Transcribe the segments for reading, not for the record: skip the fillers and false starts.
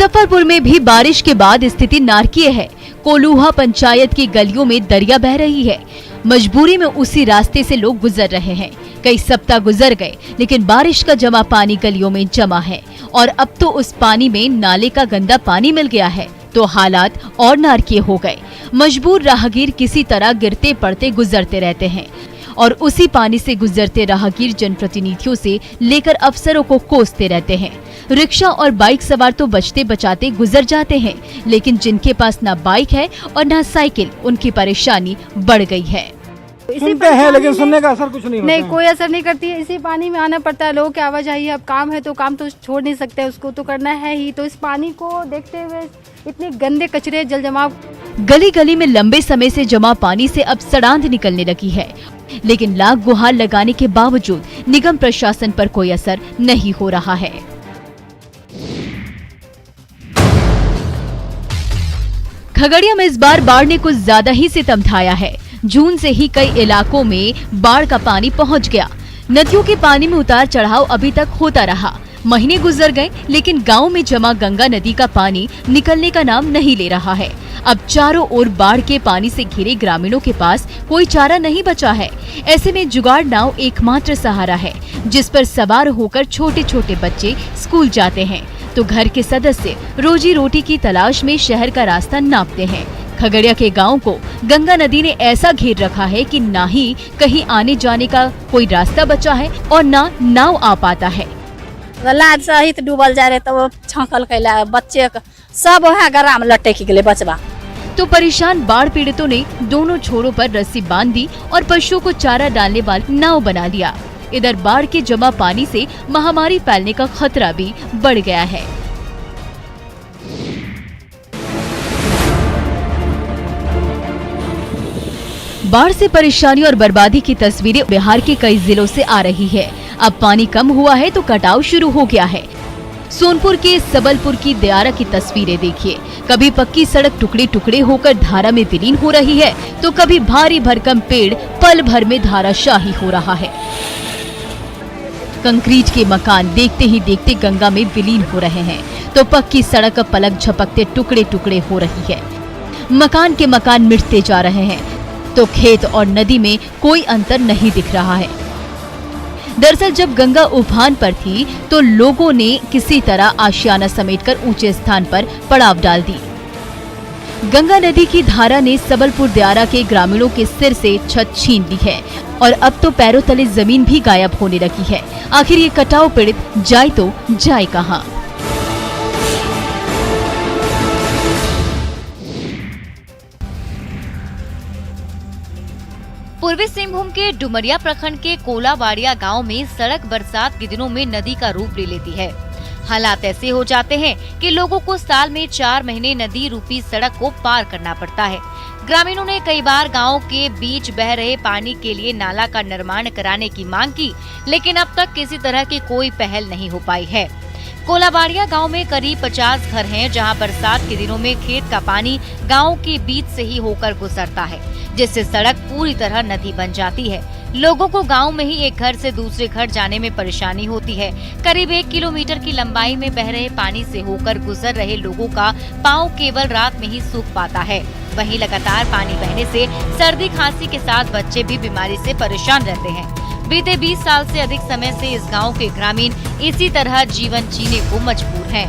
मुजफ्फरपुर में भी बारिश के बाद स्थिति नारकीय है। कोल्हुआ पंचायत की गलियों में दरिया बह रही है। मजबूरी में उसी रास्ते से लोग गुजर रहे हैं। कई सप्ताह गुजर गए, लेकिन बारिश का जमा पानी गलियों में जमा है और अब तो उस पानी में नाले का गंदा पानी मिल गया है, तो हालात और नारकीय हो गए। मजबूर राहगीर किसी तरह गिरते पड़ते गुजरते रहते हैं और उसी पानी से गुजरते राहगीर जनप्रतिनिधियों से लेकर अफसरों को कोसते रहते हैं। रिक्शा और बाइक सवार तो बचते बचाते गुजर जाते हैं, लेकिन जिनके पास ना बाइक है और ना साइकिल, उनकी परेशानी बढ़ गई है। सुनते हैं लेकिन सुनने का असर कुछ नहीं होता। नहीं, कोई असर नहीं करती है। इसी पानी में आना पड़ता है। लोगों की आवाजाही, अब काम है तो काम तो छोड़ नहीं सकते, उसको तो करना है ही। तो इस पानी को देखते हुए इतने गंदे कचरे, जल जमाव, गली गली में लंबे समय से जमा पानी से अब सड़ांध निकलने लगी है, लेकिन लाख गुहार लगाने के बावजूद निगम प्रशासन पर कोई असर नहीं हो रहा है। खगड़िया में इस बार बाढ़ ने कुछ ज्यादा ही सितम ढाया है। जून से ही कई इलाकों में बाढ़ का पानी पहुंच गया। नदियों के पानी में उतार चढ़ाव अभी तक होता रहा। महीने गुजर गए, लेकिन गांव में जमा गंगा नदी का पानी निकलने का नाम नहीं ले रहा है। अब चारों ओर बाढ़ के पानी से घिरे ग्रामीणों के पास कोई चारा नहीं बचा है। ऐसे में जुगाड़ नाव एकमात्र सहारा है, जिस पर सवार होकर छोटे छोटे बच्चे स्कूल जाते हैं, तो घर के सदस्य रोजी रोटी की तलाश में शहर का रास्ता नापते हैं। खगड़िया के गांव को गंगा नदी ने ऐसा घेर रखा है कि ना ही कहीं आने जाने का कोई रास्ता बचा है और ना नाव आ पाता है। लाद सहित डूबल जा रहे तो छाकल कैला बच्चे सब वहाँ गरा में लटक गए बचवा। तो परेशान बाढ़ पीड़ितों ने दोनों छोरों पर रस्सी बांध दी और पशुओं को चारा डालने वाली नाव बना लिया। इधर बाढ़ के जमा पानी से महामारी फैलने का खतरा भी बढ़ गया है। बाढ़ से परेशानी और बर्बादी की तस्वीरें बिहार के कई जिलों से आ रही है। अब पानी कम हुआ है तो कटाव शुरू हो गया है। सोनपुर के सबलपुर की दियारा की तस्वीरें देखिए। कभी पक्की सड़क टुकड़े टुकड़े होकर धारा में विलीन हो रही है, तो कभी भारी भरकम पेड़ पल भर में धाराशाही हो रहा है। कंक्रीट के मकान देखते ही देखते गंगा में विलीन हो रहे हैं, तो पक्की सड़क पलक झपकते टुकड़े टुकड़े हो रही है। मकान के मकान मिटते जा रहे हैं, तो खेत और नदी में कोई अंतर नहीं दिख रहा है। दरअसल जब गंगा उफान पर थी तो लोगों ने किसी तरह आशियाना समेटकर ऊंचे स्थान पर पड़ाव डाल दी। गंगा नदी की धारा ने सबलपुर दियारा के ग्रामीणों के सिर से छत छीन ली है और अब तो पैरों तले जमीन भी गायब होने लगी है। आखिर ये कटाव पीड़ित जाए तो जाए कहां? पूर्वी सिंहभूम के डुमरिया प्रखंड के कोलाबाड़िया गांव में सड़क बरसात के दिनों में नदी का रूप ले लेती है। हालात ऐसे हो जाते हैं कि लोगों को साल में 4 महीने नदी रूपी सड़क को पार करना पड़ता है। ग्रामीणों ने कई बार गांव के बीच बह रहे पानी के लिए नाला का निर्माण कराने की मांग की, लेकिन अब तक किसी तरह की कोई पहल नहीं हो पाई है। कोलाबाड़िया गांव में करीब 50 घर हैं, जहां बरसात के दिनों में खेत का पानी गांव के बीच से ही होकर गुजरता है, जिससे सड़क पूरी तरह नदी बन जाती है। लोगों को गांव में ही एक घर से दूसरे घर जाने में परेशानी होती है। करीब 1 किलोमीटर की लंबाई में बह रहे पानी से होकर गुजर रहे लोगों का पांव केवल रात में ही सूख पाता है। वहीं लगातार पानी बहने से सर्दी खांसी के साथ बच्चे भी बीमारी से परेशान रहते हैं। बीते 20 साल से अधिक समय से इस गांव के ग्रामीण इसी तरह जीवन जीने को मजबूर हैं।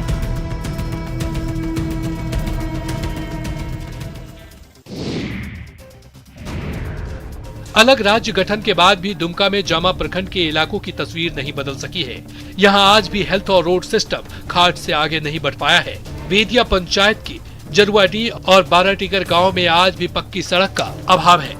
अलग राज्य गठन के बाद भी दुमका में जामा प्रखंड के इलाकों की तस्वीर नहीं बदल सकी है। यहाँ आज भी हेल्थ और रोड सिस्टम खाट से आगे नहीं बढ़ पाया है। वेदिया पंचायत की जरुआडी और 12 टीकर गाँव में आज भी पक्की सड़क का अभाव है।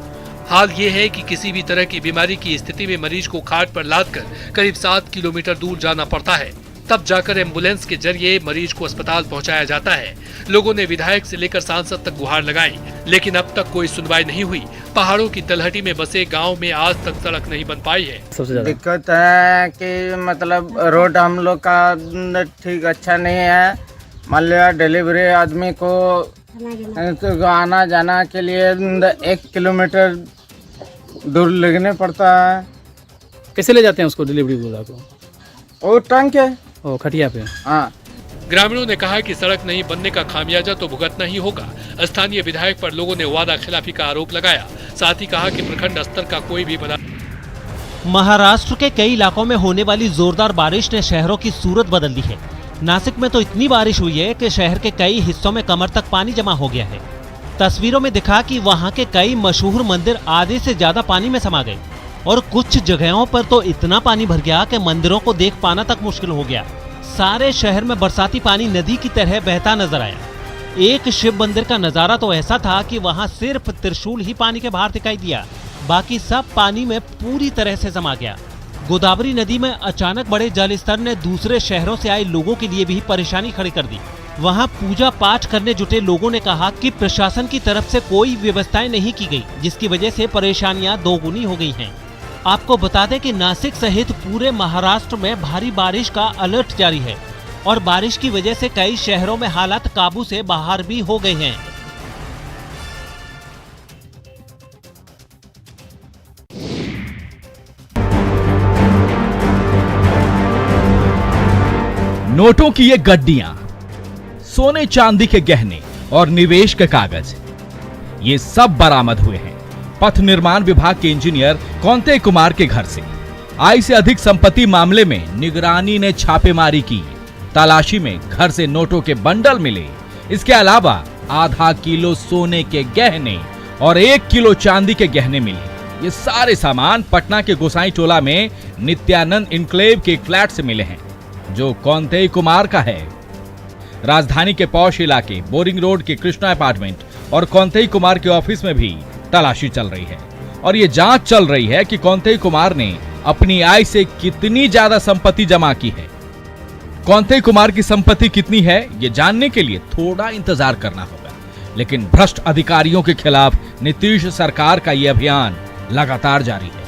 हाल ये है कि किसी भी तरह की बीमारी की स्थिति में मरीज को खाट पर लादकर करीब 7 किलोमीटर दूर जाना पड़ता है, तब जाकर एम्बुलेंस के जरिए मरीज को अस्पताल पहुंचाया जाता है। लोगों ने विधायक से लेकर सांसद तक गुहार लगाई, लेकिन अब तक कोई सुनवाई नहीं हुई। पहाड़ों की तलहटी में बसे गांव में आज तक सड़क नहीं बन पाई है। सबसे ज्यादा दिक्कत है कि मतलब रोड हम लोग का ठीक अच्छा नहीं है। मान लिया डिलीवरी आदमी को तो आना जाना के लिए 1 किलोमीटर दूर लगने पड़ता है। कैसे ले जाते हैं उसको डिलीवरी वाला को? वो टंक है, ओ खटिया पे। हाँ, ग्रामीणों ने कहा कि सड़क नहीं बनने का खामियाजा तो भुगतना ही होगा। स्थानीय विधायक पर लोगों ने वादा खिलाफी का आरोप लगाया। साथ ही कहा कि प्रखंड स्तर का कोई भी महाराष्ट्र के कई इलाकों में होने वाली जोरदार बारिश ने शहरों की सूरत बदल दी है। नासिक में तो इतनी बारिश हुई है कि शहर के कई हिस्सों में कमर तक पानी जमा हो गया है। तस्वीरों में दिखा कि वहां के कई मशहूर मंदिर आधे से ज्यादा पानी में समा गए और कुछ जगहों पर तो इतना पानी भर गया कि मंदिरों को देख पाना तक मुश्किल हो गया। सारे शहर में बरसाती पानी नदी की तरह बहता नजर आया। एक शिव मंदिर का नजारा तो ऐसा था कि वहां सिर्फ त्रिशूल ही पानी के बाहर दिखाई दिया, बाकी सब पानी में पूरी तरह से समा गया। गोदावरी नदी में अचानक बढ़े जल स्तर ने दूसरे शहरों से आए लोगों के लिए भी परेशानी खड़ी कर दी। वहां पूजा पाठ करने जुटे लोगों ने कहा कि प्रशासन की तरफ से कोई व्यवस्थाएं नहीं की गई, जिसकी वजह से परेशानियां दोगुनी हो गई हैं। आपको बता दें कि नासिक सहित पूरे महाराष्ट्र में भारी बारिश का अलर्ट जारी है और बारिश की वजह से कई शहरों में हालात काबू से बाहर भी हो गए हैं। नोटों की ये गड्डियां, सोने चांदी के गहने और निवेश के कागज, ये सब बरामद हुए हैं पथ निर्माण विभाग के इंजीनियर कौंते कुमार के घर से। आय से अधिक संपत्ति मामले में निगरानी ने छापेमारी की। तलाशी में घर से नोटों के बंडल मिले। इसके अलावा आधा किलो सोने के गहने और 1 किलो चांदी के गहने मिले। ये सारे सामान पटना के गोसाई टोला में नित्यानंद इनक्लेव के फ्लैट से मिले हैं, जो कौंते कुमार का है। राजधानी के पौष इलाके बोरिंग रोड के कृष्णा अपार्टमेंट और कौंते कुमार के ऑफिस में भी तलाशी चल रही है और ये जांच चल रही है कि कौंते कुमार ने अपनी आय से कितनी ज्यादा संपत्ति जमा की है। कौंते कुमार की संपत्ति कितनी है, ये जानने के लिए थोड़ा इंतजार करना होगा, लेकिन भ्रष्ट अधिकारियों के खिलाफ नीतीश सरकार का ये अभियान लगातार जारी है।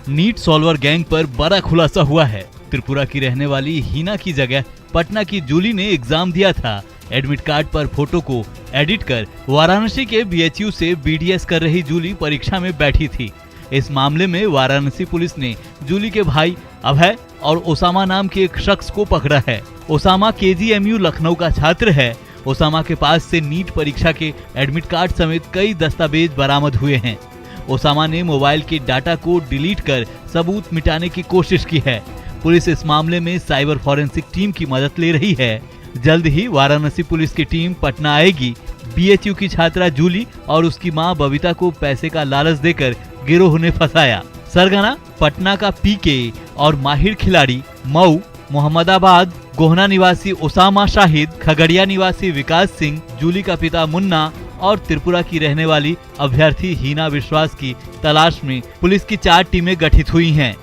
नीट सॉल्वर गैंग पर बड़ा खुलासा हुआ है। त्रिपुरा की रहने वाली हीना की जगह पटना की जूली ने एग्जाम दिया था। एडमिट कार्ड पर फोटो को एडिट कर वाराणसी के बीएचयू से बीडीएस कर रही जूली परीक्षा में बैठी थी। इस मामले में वाराणसी पुलिस ने जूली के भाई अभय और ओसामा नाम के एक शख्स को पकड़ा है। ओसामा केजीएमयू लखनऊ का छात्र है। ओसामा के पास से नीट परीक्षा के एडमिट कार्ड समेत कई दस्तावेज बरामद हुए हैं। ओसामा ने मोबाइल के डाटा को डिलीट कर सबूत मिटाने की कोशिश की है। पुलिस इस मामले में साइबर फॉरेंसिक टीम की मदद ले रही है। जल्द ही वाराणसी पुलिस की टीम पटना आएगी। बीएचयू की छात्रा जूली और उसकी मां बबीता को पैसे का लालच देकर गिरोह ने फंसाया। सरगना पटना का पीके और माहिर खिलाड़ी मऊ, मोहम्मदाबाद गोहना निवासी ओसामा शाहिद, खगड़िया निवासी विकास सिंह, जूली का पिता मुन्ना और त्रिपुरा की रहने वाली अभ्यर्थी हीना विश्वास की तलाश में पुलिस की 4 टीमें गठित हुई हैं।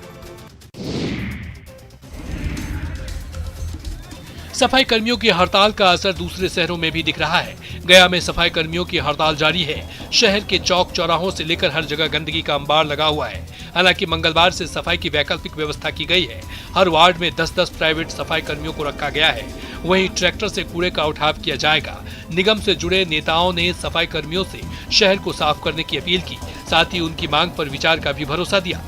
सफाई कर्मियों की हड़ताल का असर दूसरे शहरों में भी दिख रहा है। गया में सफाई कर्मियों की हड़ताल जारी है। शहर के चौक चौराहों से लेकर हर जगह गंदगी का अंबार लगा हुआ है। हालांकि मंगलवार से सफाई की वैकल्पिक व्यवस्था की गई है। हर वार्ड में 10-10 प्राइवेट सफाई कर्मियों को रखा गया है। वहीं ट्रैक्टर से कूड़े का उठाव किया जाएगा। निगम से जुड़े नेताओं ने सफाई कर्मियों से शहर को साफ करने की अपील की, साथ ही उनकी मांग पर विचार का भी भरोसा दिया।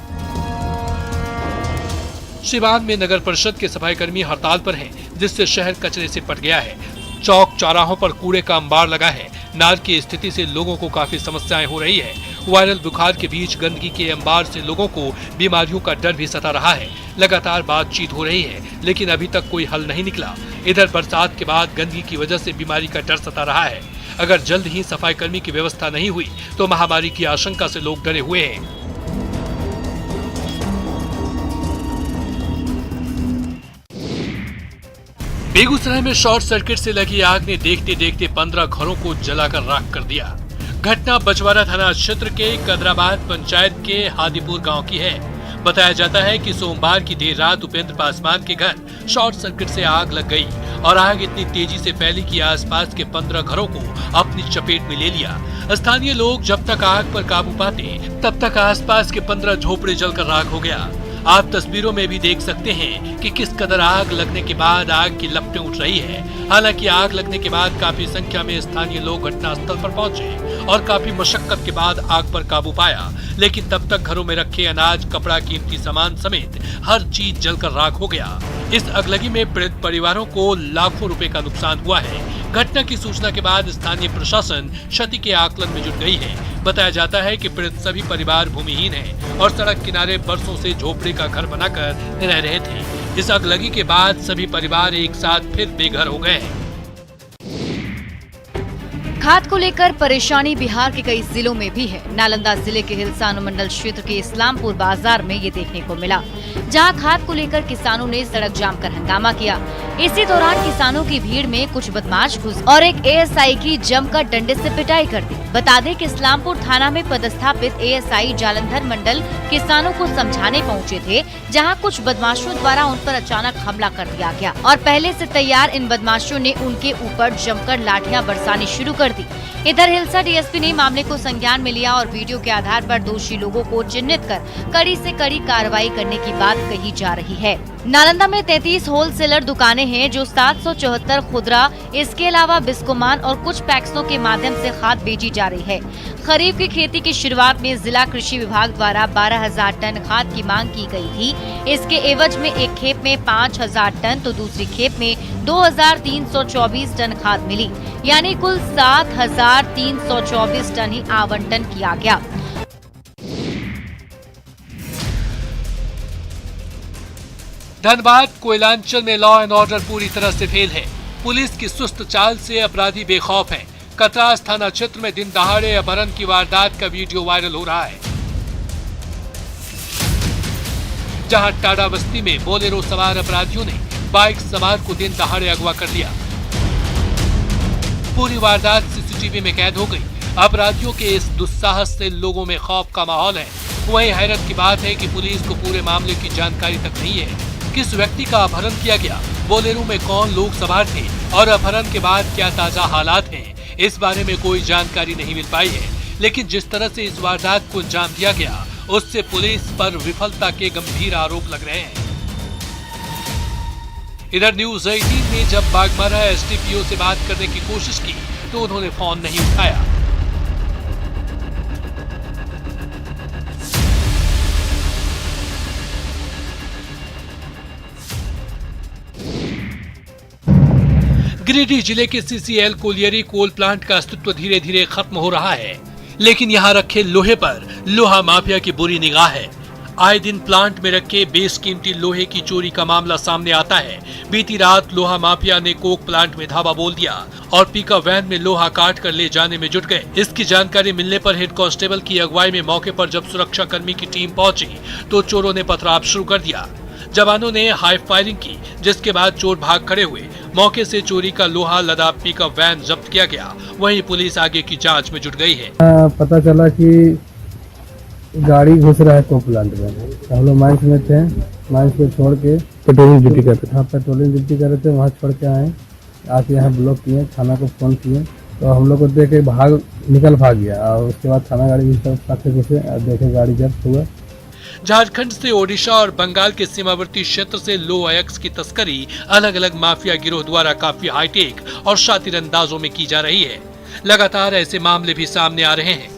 सिवान में नगर परिषद के सफाई कर्मी हड़ताल पर हैं, जिससे शहर कचरे से पट गया है। चौक चौराहों पर कूड़े का अंबार लगा है। नाल की स्थिति से लोगों को काफी समस्याएं हो रही है। वायरल बुखार के बीच गंदगी के अंबार से लोगों को बीमारियों का डर भी सता रहा है। लगातार बातचीत हो रही है, लेकिन अभी तक कोई हल नहीं निकला। इधर बरसात के बाद गंदगी की वजह से बीमारी का डर सता रहा है। अगर जल्द ही सफाई कर्मी की व्यवस्था नहीं हुई तो महामारी की आशंका से लोग डरे हुए हैं। बेगूसराय में शॉर्ट सर्किट से लगी आग ने देखते देखते 15 घरों को जलाकर राख कर दिया। घटना बछवाड़ा थाना क्षेत्र के कदराबाद पंचायत के हादीपुर गांव की है। बताया जाता है कि सोमवार की देर रात उपेंद्र पासवान के घर शॉर्ट सर्किट से आग लग गई और आग इतनी तेजी से फैली कि आसपास के 15 घरों को अपनी चपेट में ले लिया। स्थानीय लोग जब तक आग पर काबू पाते तब तक आसपास के 15 झोपड़े जलकर राख हो गया। आप तस्वीरों में भी देख सकते हैं कि किस कदर आग लगने के बाद आग की लपटें उठ रही है। हालांकि आग लगने के बाद काफी संख्या में स्थानीय लोग घटनास्थल पर पहुंचे और काफी मशक्कत के बाद आग पर काबू पाया, लेकिन तब तक घरों में रखे अनाज, कपड़ा, कीमती सामान समेत हर चीज जलकर राख हो गया। इस अगलगी में पीड़ित परिवारों को लाखों रुपए का नुकसान हुआ है। घटना की सूचना के बाद स्थानीय प्रशासन क्षति के आकलन में जुट गई है। बताया जाता है कि पीड़ित सभी परिवार भूमिहीन हैं और सड़क किनारे बरसों से झोपड़ी का घर बनाकर रह रहे थे। इस अगलगी के बाद सभी परिवार एक साथ फिर बेघर हो गए हैं। खाद को लेकर परेशानी बिहार के कई जिलों में भी है। नालंदा जिले के हिलसा अनुमंडल क्षेत्र के इस्लामपुर बाजार में ये देखने को मिला, जहां खाद को लेकर किसानों ने सड़क जाम कर हंगामा किया। इसी दौरान किसानों की भीड़ में कुछ बदमाश घुस और एक एएसआई की जमकर डंडे से पिटाई कर दी। बता दें कि इस्लामपुर थाना में पदस्थापित एएसआई जालंधर मंडल किसानों को समझाने पहुंचे थे, जहां कुछ बदमाशों द्वारा उन पर अचानक हमला कर दिया गया और पहले से तैयार इन बदमाशों ने उनके ऊपर जमकर लाठियां बरसानी शुरू कर दी। इधर हिलसा डीएसपी ने मामले को संज्ञान में लिया और वीडियो के आधार पर दोषी लोगों को चिन्हित कर कड़ी से कड़ी कार्रवाई करने की बात कही जा रही है। नालंदा में 33 होलसेलर दुकानें हैं जो 774 खुदरा, इसके अलावा बिस्कोमान और कुछ पैक्सों के माध्यम से खाद बेची जा रही है। खरीफ की खेती की शुरुआत में जिला कृषि विभाग द्वारा 12,000 टन खाद की मांग की गई थी। इसके एवज में एक खेप में 5,000 टन तो दूसरी खेप में 2,324 टन खाद मिली, यानी कुल 7,324 टन ही आवंटन किया गया। धनबाद कोयलांचल में लॉ एंड ऑर्डर पूरी तरह से फेल है। पुलिस की सुस्त चाल से अपराधी बेखौफ हैं। कतरास थाना क्षेत्र में दिन दहाड़े अपहरण की वारदात का वीडियो वायरल हो रहा है, जहां टाडा बस्ती में बोलेरो सवार अपराधियों ने बाइक सवार को दिन दहाड़े अगवा कर लिया। पूरी वारदात सीसीटीवी में कैद हो गई। अपराधियों के इस दुस्साहस से लोगों में खौफ का माहौल है। वहीं हैरत की बात है कि पुलिस को पूरे मामले की जानकारी तक नहीं है। किस व्यक्ति का अपहरण किया गया, बोलेरो में कौन लोग सवार थे और अपहरण के बाद क्या ताजा हालात हैं, इस बारे में कोई जानकारी नहीं मिल पाई है। लेकिन जिस तरह से इस वारदात को अंजाम दिया गया, उससे पुलिस पर विफलता के गंभीर आरोप लग रहे हैं। इधर न्यूज 18 ने जब बागमारा एसडीपीओ से बात करने की कोशिश की तो उन्होंने फोन नहीं उठाया। गिरिडीह जिले के सीसीएल कोलियरी कोल प्लांट का अस्तित्व धीरे धीरे खत्म हो रहा है, लेकिन यहाँ रखे लोहे पर लोहा माफिया की बुरी निगाह है। आए दिन प्लांट में रखे बेशकीमती लोहे की चोरी का मामला सामने आता है। बीती रात लोहा माफिया ने कोक प्लांट में धावा बोल दिया और पिकअप वैन में लोहा काट कर ले जाने में जुट गए। इसकी जानकारी मिलने पर हेड कांस्टेबल की अगुवाई में मौके पर जब सुरक्षा कर्मी की टीम पहुंची तो चोरों ने पथराव शुरू कर दिया। जवानों ने हाई फायरिंग की, जिसके बाद चोर भाग खड़े हुए। मौके से चोरी का लोहा लदा पिकअप वैन जब्त किया गया। वहीं पुलिस आगे की जांच में जुट गई है। पता चला कि गाड़ी घुस रहा है कोक प्लांट में। हम लोग माइंस में थे, माइंस को छोड़ के पेट्रोलिंग ड्यूटी करते थे। हाँ, पेट्रोलिंग ड्यूटी कर रहे थे, वहाँ छोड़ के आए, आके यहाँ ब्लॉक किए, थाना को फोन किए तो हम लोग को देख के भाग गया और उसके बाद थाना गाड़ी भी सब साथ घुसे और देखे गाड़ी जब्त हुआ। झारखंड से ओडिशा और बंगाल के सीमावर्ती क्षेत्र से लो अयस्क की तस्करी अलग अलग माफिया गिरोह द्वारा काफी हाईटेक और शातिर अंदाजों में की जा रही है। लगातार ऐसे मामले भी सामने आ रहे हैं।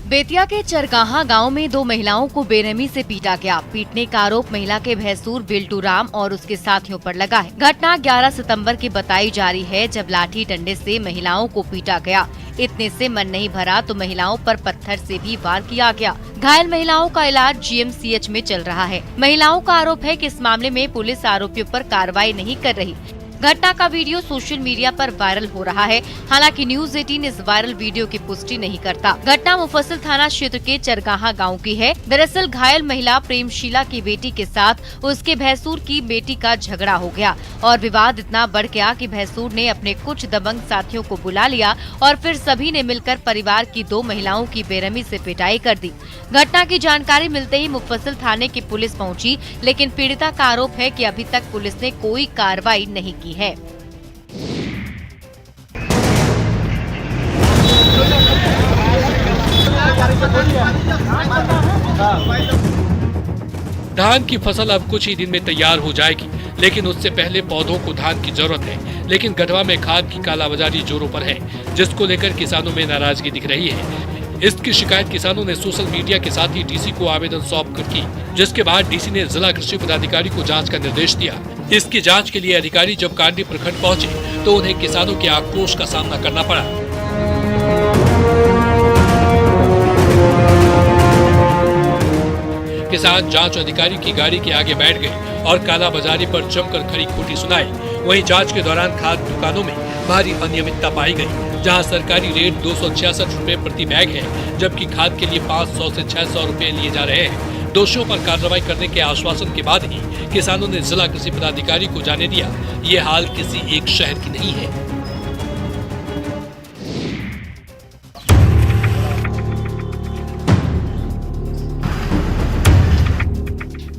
बेतिया के चरगाहा गांव में 2 महिलाओं को बेरहमी से पीटा गया। पीटने का आरोप महिला के भैंसूर बिल्टू राम और उसके साथियों पर लगा है। घटना 11 सितंबर की बताई जा रही है, जब लाठी डंडे से महिलाओं को पीटा गया। इतने से मन नहीं भरा तो महिलाओं पर पत्थर से भी वार किया गया। घायल महिलाओं का इलाज जीएमसीएच में चल रहा है। महिलाओं का आरोप है कि इस मामले में पुलिस आरोपियों पर कार्रवाई नहीं कर रही। घटना का वीडियो सोशल मीडिया पर वायरल हो रहा है। हालांकि न्यूज 18 इस वायरल वीडियो की पुष्टि नहीं करता। घटना मुफस्सिल थाना क्षेत्र के चरगाहा गांव की है। दरअसल घायल महिला प्रेमशीला की बेटी के साथ उसके भैंसूर की बेटी का झगड़ा हो गया और विवाद इतना बढ़ गया कि भैंसूर ने अपने कुछ दबंग साथियों को बुला लिया और फिर सभी ने मिलकर परिवार की 2 महिलाओं की बेरहमी से पिटाई कर दी। घटना की जानकारी मिलते ही मुफस्सिल थाने की पुलिस पहुंची, लेकिन पीड़िता का आरोप है कि अभी तक पुलिस ने कोई कार्रवाई नहीं की है। धान की फसल अब कुछ ही दिन में तैयार हो जाएगी, लेकिन उससे पहले पौधों को धान की जरूरत है। लेकिन गढ़वा में खाद की कालाबाजारी जोरों पर है, जिसको लेकर किसानों में नाराजगी दिख रही है। इसकी शिकायत किसानों ने सोशल मीडिया के साथ ही डीसी को आवेदन सौंप कर की, जिसके बाद डीसी ने जिला कृषि पदाधिकारी को जांच का निर्देश दिया। इसकी जांच के लिए अधिकारी जब कांडी प्रखंड पहुंचे तो उन्हें किसानों के आक्रोश का सामना करना पड़ा। किसान जांच अधिकारी की गाड़ी के आगे बैठ गए और कालाबाजारी पर जमकर खरी खोटी सुनाई। वहीं जांच के दौरान खाद दुकानों में भारी अनियमितता पाई गई, जहां सरकारी रेट 266 रुपए प्रति बैग है, जबकि खाद के लिए 500 से 600 रुपए लिए जा रहे हैं। दोषियों पर कार्रवाई करने के आश्वासन के बाद ही किसानों ने जिला कृषि पदाधिकारी को जाने दिया। ये हाल किसी एक शहर की नहीं है।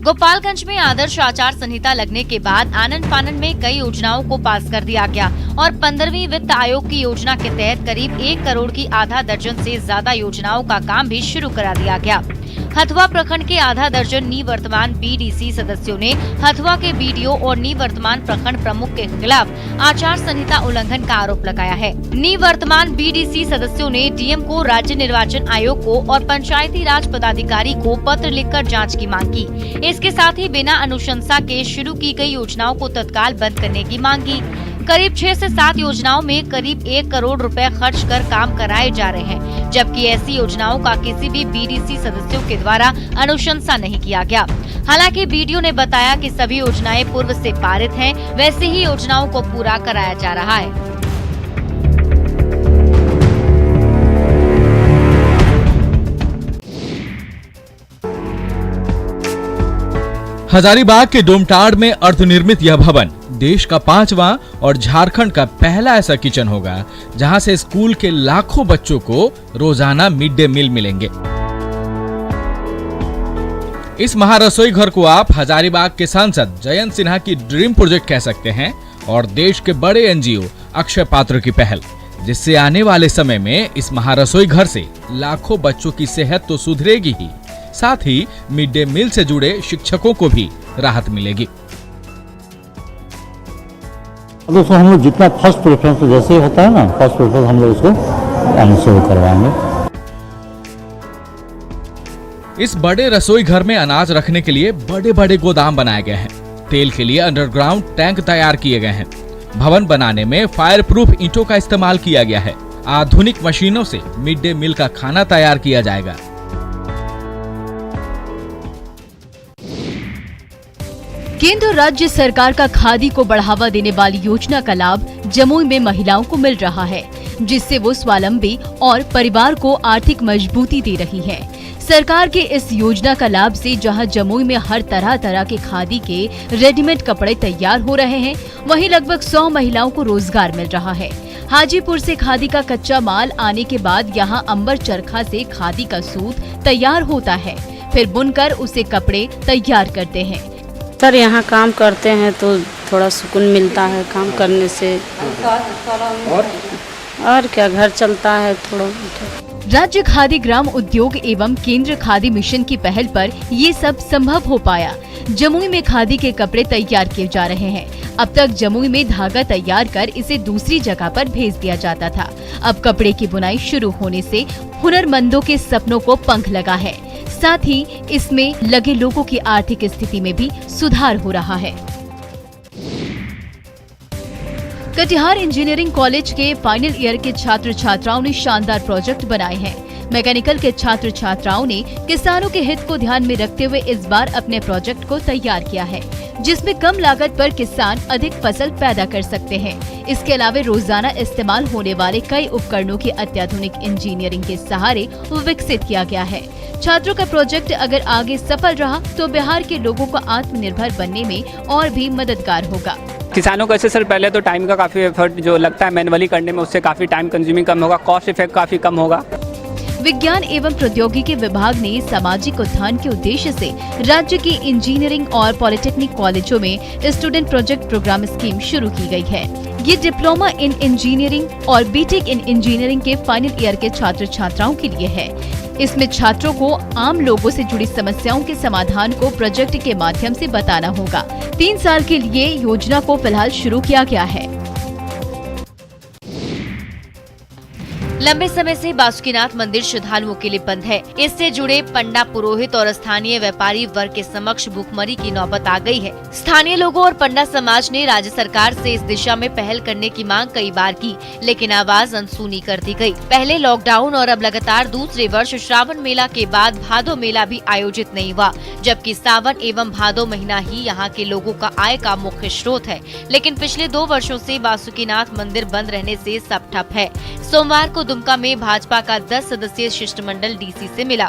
गोपालगंज में आदर्श आचार संहिता लगने के बाद आनन फानन में कई योजनाओं को पास कर दिया गया और 15वीं वित्त आयोग की योजना के तहत करीब 1 करोड़ की आधा दर्जन से ज्यादा योजनाओं का काम भी शुरू करा दिया गया। हथुआ प्रखंड के आधा दर्जन निवर्तमान बीडीसी सदस्यों ने हथुआ के बीडीओ और निवर्तमान प्रखंड प्रमुख के खिलाफ आचार संहिता उल्लंघन का आरोप लगाया है। निवर्तमान बीडीसी सदस्यों ने डीएम को, राज्य निर्वाचन आयोग को और पंचायती राज पदाधिकारी को पत्र लिखकर जांच की मांग की। इसके साथ ही बिना अनुशंसा के शुरू की गई योजनाओं को तत्काल बंद करने की मांग की। करीब 6 से 7 योजनाओं में करीब 1 करोड़ रुपए खर्च कर काम कराए जा रहे हैं, जबकि ऐसी योजनाओं का किसी भी बीडीसी सदस्यों के द्वारा अनुशंसा नहीं किया गया। हालांकि बीडीओ ने बताया कि सभी योजनाएं पूर्व से पारित हैं, वैसे ही योजनाओं को पूरा कराया जा रहा है। हजारीबाग के डोमटाड़ में अर्धनिर्मित यह भवन देश का 5वां और झारखंड का पहला ऐसा किचन होगा जहां से स्कूल के लाखों बच्चों को रोजाना मिड डे मील मिलेंगे। इस महारसोई घर को आप हजारीबाग के सांसद जयंत सिन्हा की ड्रीम प्रोजेक्ट कह सकते हैं और देश के बड़े एनजीओ अक्षय पात्र की पहल, जिससे आने वाले समय में इस महारसोई घर से लाखों बच्चों की सेहत तो सुधरेगी ही, साथ ही मिड डे मील से जुड़े शिक्षकों को भी राहत मिलेगी। दोस्तों, हम लोग जितना फर्स्ट प्रेफरेंस जैसे होता है ना, फर्स्ट प्रेफरेंस हम लोग उसको शुरू करवाएंगे। इस बड़े रसोई घर में अनाज रखने के लिए बड़े बड़े गोदाम बनाए गए हैं। तेल के लिए अंडरग्राउंड टैंक तैयार किए गए हैं। भवन बनाने में फायर प्रूफ ईंटों का इस्तेमाल किया गया है। आधुनिक मशीनों से मिड डे मील का खाना तैयार किया जाएगा। केंद्र राज्य सरकार का खादी को बढ़ावा देने वाली योजना का लाभ जमुई में महिलाओं को मिल रहा है, जिससे वो स्वावलंबी और परिवार को आर्थिक मजबूती दे रही है। सरकार के इस योजना का लाभ से जहां जमुई में हर तरह तरह के खादी के रेडीमेड कपड़े तैयार हो रहे हैं, वहीं लगभग 100 महिलाओं को रोजगार मिल रहा है। हाजीपुर से खादी का कच्चा माल आने के बाद यहां अंबर चरखा से खादी का सूत तैयार होता है, फिर बुनकर उसे कपड़े तैयार करते हैं। सर, यहाँ काम करते हैं तो थोड़ा सुकून मिलता है काम करने से, और क्या घर चलता है थोड़ा। राज्य खादी ग्राम उद्योग एवं केंद्र खादी मिशन की पहल पर ये सब संभव हो पाया। जमुई में खादी के कपड़े तैयार किए जा रहे हैं। अब तक जमुई में धागा तैयार कर इसे दूसरी जगह पर भेज दिया जाता था। अब कपड़े की बुनाई शुरू होने से हुनरमंदों के सपनों को पंख लगा है, साथ ही इसमें लगे लोगों की आर्थिक स्थिति में भी सुधार हो रहा है। कटिहार इंजीनियरिंग कॉलेज के फाइनल ईयर के छात्र छात्राओं ने शानदार प्रोजेक्ट बनाए हैं। मैकेनिकल के छात्र छात्राओं ने किसानों के हित को ध्यान में रखते हुए इस बार अपने प्रोजेक्ट को तैयार किया है, जिसमें कम लागत पर किसान अधिक फसल पैदा कर सकते हैं। इसके अलावा रोजाना इस्तेमाल होने वाले कई उपकरणों की अत्याधुनिक इंजीनियरिंग के सहारे विकसित किया गया है। छात्रों का प्रोजेक्ट अगर आगे सफल रहा तो बिहार के लोगों को आत्मनिर्भर बनने में और भी मददगार होगा। किसानों को ऐसे सर पहले तो टाइम का काफी एफर्ट जो लगता है मैनुअली करने में, उससे काफी टाइम कंज्यूमिंग कम होगा, कॉस्ट इफेक्ट काफी कम होगा। विज्ञान एवं प्रौद्योगिकी विभाग ने सामाजिक उत्थान के उद्देश्य से राज्य की इंजीनियरिंग और पॉलिटेक्निक कॉलेजों में स्टूडेंट प्रोजेक्ट प्रोग्राम स्कीम शुरू की गई है। ये डिप्लोमा इन इंजीनियरिंग और बीटेक इन इंजीनियरिंग के फाइनल ईयर के छात्र छात्राओं के लिए है। इसमें छात्रों को आम लोगों से जुड़ी समस्याओं के समाधान को प्रोजेक्ट के माध्यम से बताना होगा। 3 साल के लिए योजना को फिलहाल शुरू किया गया है। लंबे समय से बासुकीनाथ मंदिर श्रद्धालुओं के लिए बंद है। इससे जुड़े पंडा, पुरोहित और स्थानीय व्यापारी वर्ग के समक्ष भूखमरी की नौबत आ गई है। स्थानीय लोगों और पंडा समाज ने राज्य सरकार से इस दिशा में पहल करने की मांग कई बार की, लेकिन आवाज अनसुनी कर दी गई। पहले लॉकडाउन और अब लगातार दूसरे वर्ष श्रावण मेला के बाद भादो मेला भी आयोजित नहीं हुआ, जबकि सावन एवं भादो महीना ही यहाँ के लोगों का आय का मुख्य स्रोत है। लेकिन पिछले 2 वर्षों से बासुकीनाथ मंदिर बंद रहने से सब ठप है। सोमवार को दुमका में भाजपा का 10 सदस्यीय शिष्टमंडल डीसी से मिला।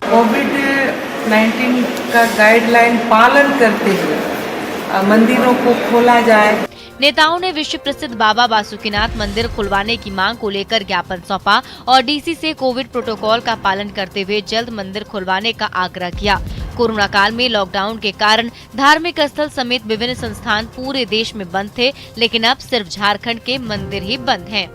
कोविड-19 का गाइडलाइन पालन करते हुए मंदिरों को खोला जाए। नेताओं ने विश्व प्रसिद्ध बाबा बासुकीनाथ मंदिर खुलवाने की मांग को लेकर ज्ञापन सौंपा और डीसी से कोविड प्रोटोकॉल का पालन करते हुए जल्द मंदिर खुलवाने का आग्रह किया। कोरोना काल में लॉकडाउन के कारण धार्मिक स्थल समेत विभिन्न संस्थान पूरे देश में बंद थे, लेकिन अब सिर्फ झारखंड के मंदिर ही बंद हैं।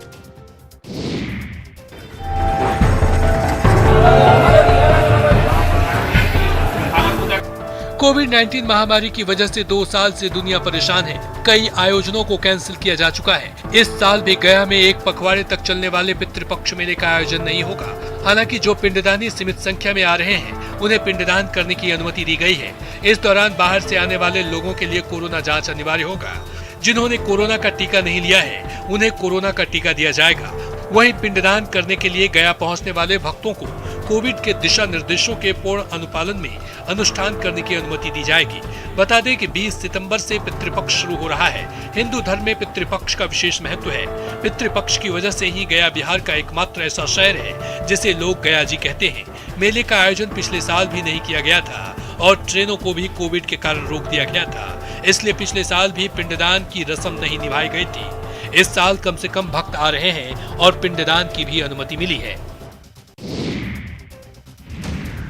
कोविड-19 महामारी की वजह से 2 साल से दुनिया परेशान है। कई आयोजनों को कैंसिल किया जा चुका है। इस साल भी गया में 1 पखवाड़े तक चलने वाले पितृपक्ष मेले का आयोजन नहीं होगा। हालांकि जो पिंडदानी सीमित संख्या में आ रहे हैं, उन्हें पिंडदान करने की अनुमति दी गई है। इस दौरान बाहर से आने वाले लोगों के लिए कोरोना जाँच अनिवार्य होगा। जिन्होंने कोरोना का टीका नहीं लिया है, उन्हें कोरोना का टीका दिया जाएगा। वहीं पिंडदान करने के लिए गया पहुंचने वाले भक्तों को कोविड के दिशा निर्देशों के पूर्ण अनुपालन में अनुष्ठान करने की अनुमति दी जाएगी। बता दें कि 20 सितंबर से पितृपक्ष शुरू हो रहा है। हिंदू धर्म में पितृपक्ष का विशेष महत्व है। पितृपक्ष की वजह से ही गया बिहार का एकमात्र ऐसा शहर है जिसे लोग गया जी कहते हैं। मेले का आयोजन पिछले साल भी नहीं किया गया था और ट्रेनों को भी कोविड के कारण रोक दिया गया था। इसलिए पिछले साल भी पिंडदान की रस्म नहीं निभाई गई थी। इस साल कम से कम भक्त आ रहे हैं और पिंडदान की भी अनुमति मिली है।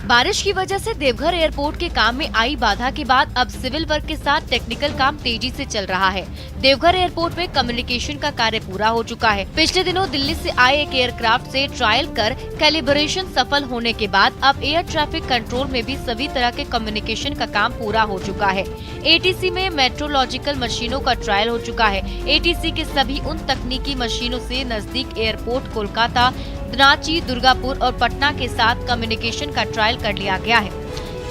बारिश की वजह से देवघर एयरपोर्ट के काम में आई बाधा के बाद अब सिविल वर्क के साथ टेक्निकल काम तेजी से चल रहा है। देवघर एयरपोर्ट में कम्युनिकेशन का कार्य पूरा हो चुका है। पिछले दिनों दिल्ली से आए एक एयरक्राफ्ट से ट्रायल कर कैलिब्रेशन सफल होने के बाद अब एयर ट्रैफिक कंट्रोल में भी सभी तरह के कम्युनिकेशन का काम पूरा हो चुका है। एटीसी में मेट्रोलॉजिकल मशीनों का ट्रायल हो चुका है। एटीसी के सभी उन तकनीकी मशीनों से नजदीक एयरपोर्ट कोलकाता, रांची, दुर्गापुर और पटना के साथ कम्युनिकेशन का ट्रायल कर लिया गया है।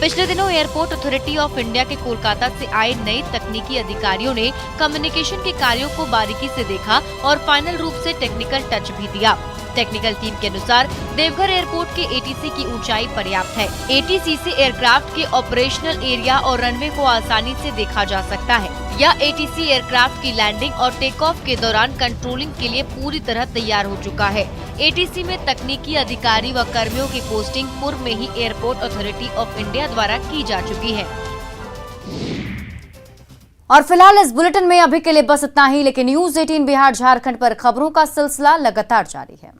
पिछले दिनों एयरपोर्ट अथॉरिटी ऑफ इंडिया के कोलकाता से आए नए तकनीकी अधिकारियों ने कम्युनिकेशन के कार्यों को बारीकी से देखा और फाइनल रूप से टेक्निकल टच भी दिया। टेक्निकल टीम के अनुसार देवघर एयरपोर्ट के एटीसी की ऊंचाई पर्याप्त है। एटीसी से एयरक्राफ्ट के ऑपरेशनल एरिया और रनवे को आसानी से देखा जा सकता है। यह एटीसी एयरक्राफ्ट की लैंडिंग और टेक ऑफ के दौरान कंट्रोलिंग के लिए पूरी तरह तैयार हो चुका है। एटीसी में तकनीकी अधिकारी व कर्मियों की पोस्टिंग पूर्व में ही एयरपोर्ट अथॉरिटी ऑफ इंडिया द्वारा की जा चुकी है। और फिलहाल इस बुलेटिन में अभी के लिए बस इतना ही, लेकिन न्यूज़ 18 बिहार झारखंड पर खबरों का सिलसिला लगातार जारी है।